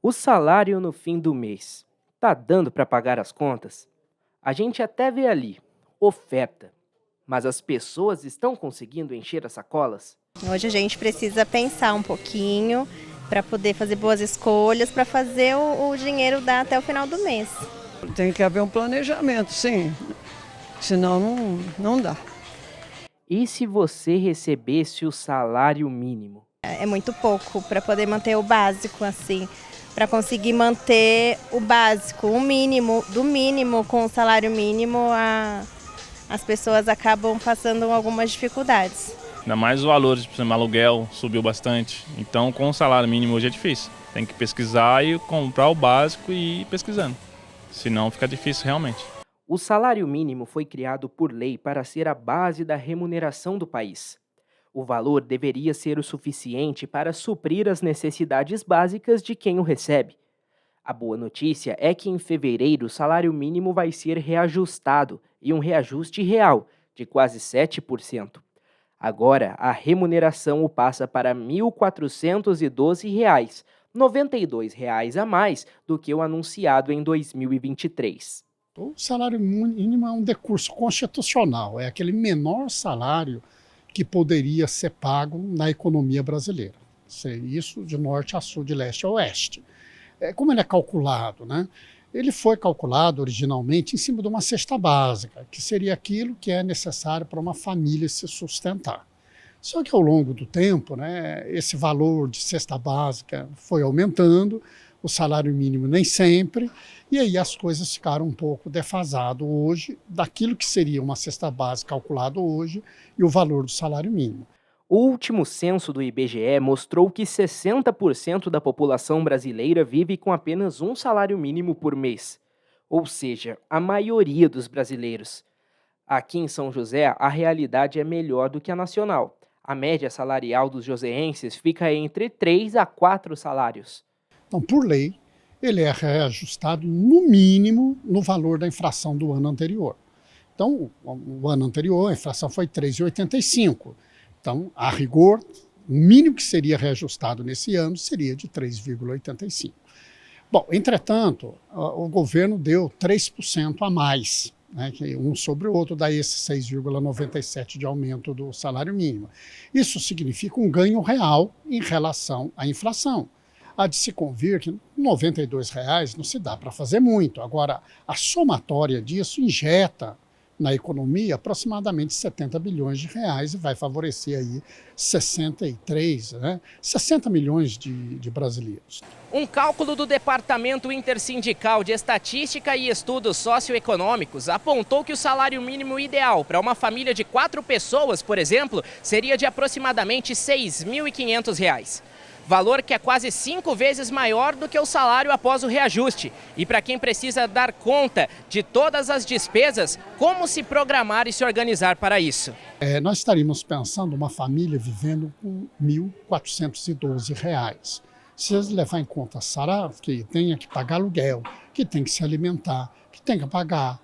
O salário no fim do mês. Tá dando para pagar as contas? A gente até vê ali, oferta. Mas as pessoas estão conseguindo encher as sacolas? Hoje a gente precisa pensar um pouquinho para poder fazer boas escolhas, para fazer o dinheiro dar até o final do mês. Tem que haver um planejamento, sim. Senão não dá. E se você recebesse o salário mínimo? É muito pouco para poder manter o básico, assim, para conseguir manter o básico, o mínimo, do mínimo com o salário mínimo, as pessoas acabam passando algumas dificuldades. Ainda mais o valor, por exemplo, aluguel subiu bastante. Então, com o salário mínimo hoje é difícil. Tem que pesquisar e comprar o básico e ir pesquisando. Senão fica difícil realmente. O salário mínimo foi criado por lei para ser a base da remuneração do país. O valor deveria ser o suficiente para suprir as necessidades básicas de quem o recebe. A boa notícia é que em fevereiro o salário mínimo vai ser reajustado, e um reajuste real, de quase 7%. Agora, a remuneração o passa para R$ 1.412, R$ 92 a mais do que o anunciado em 2023. O salário mínimo é um decurso constitucional, é aquele menor salário que poderia ser pago na economia brasileira. Isso de norte a sul, de leste a oeste. Como ele é calculado, né? Ele foi calculado originalmente em cima de uma cesta básica, que seria aquilo que é necessário para uma família se sustentar. Só que ao longo do tempo, né, esse valor de cesta básica foi aumentando, o salário mínimo nem sempre, e aí as coisas ficaram um pouco defasadas hoje daquilo que seria uma cesta básica calculado hoje e o valor do salário mínimo. O último censo do IBGE mostrou que 60% da população brasileira vive com apenas um salário mínimo por mês. Ou seja, a maioria dos brasileiros. Aqui em São José, a realidade é melhor do que a nacional. A média salarial dos joseenses fica entre 3 a 4 salários. Então, por lei, ele é reajustado no mínimo no valor da inflação do ano anterior. Então, o ano anterior, a inflação foi 3,85. Então, a rigor, o mínimo que seria reajustado nesse ano seria de 3,85. Bom, entretanto, o governo deu 3% a mais, né, que um sobre o outro dá esse 6,97 de aumento do salário mínimo. Isso significa um ganho real em relação à inflação. Há de se convir que R$ 92 não se dá para fazer muito. Agora, a somatória disso injeta na economia aproximadamente 70 bilhões de reais e vai favorecer aí 60 milhões de brasileiros. Um cálculo do Departamento Intersindical de Estatística e Estudos Socioeconômicos apontou que o salário mínimo ideal para uma família de 4 pessoas, por exemplo, seria de aproximadamente R$ 6.500. Valor que é quase 5 vezes maior do que o salário após o reajuste. E para quem precisa dar conta de todas as despesas, como se programar e se organizar para isso? Nós estaríamos pensando uma família vivendo com R$ 1.412. Se levar em conta salário, que tenha que pagar aluguel, que tem que se alimentar, que tem que pagar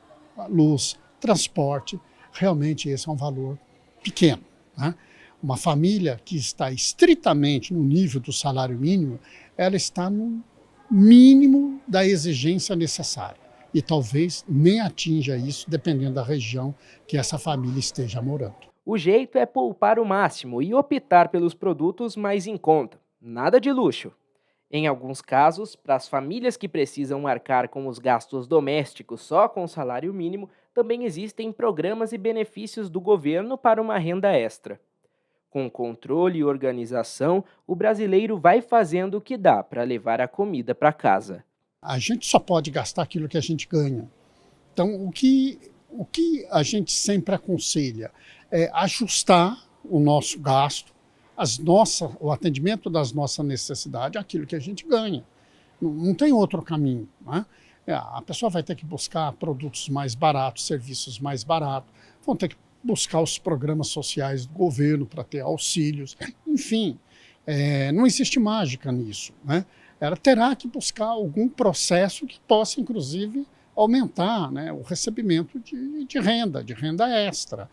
luz, transporte, realmente esse é um valor pequeno, né? Uma família que está estritamente no nível do salário mínimo, ela está no mínimo da exigência necessária. E talvez nem atinja isso, dependendo da região que essa família esteja morando. O jeito é poupar o máximo e optar pelos produtos mais em conta. Nada de luxo. Em alguns casos, para as famílias que precisam arcar com os gastos domésticos só com o salário mínimo, também existem programas e benefícios do governo para uma renda extra. Com controle e organização, o brasileiro vai fazendo o que dá para levar a comida para casa. A gente só pode gastar aquilo que a gente ganha. Então, o que a gente sempre aconselha é ajustar o nosso gasto, o atendimento das nossas necessidades, aquilo que a gente ganha. Não tem outro caminho, né? A pessoa vai ter que buscar produtos mais baratos, serviços mais baratos, vão ter que buscar os programas sociais do governo para ter auxílios, enfim, não existe mágica nisso, né? Ela terá que buscar algum processo que possa, inclusive, aumentar, né, o recebimento de renda extra.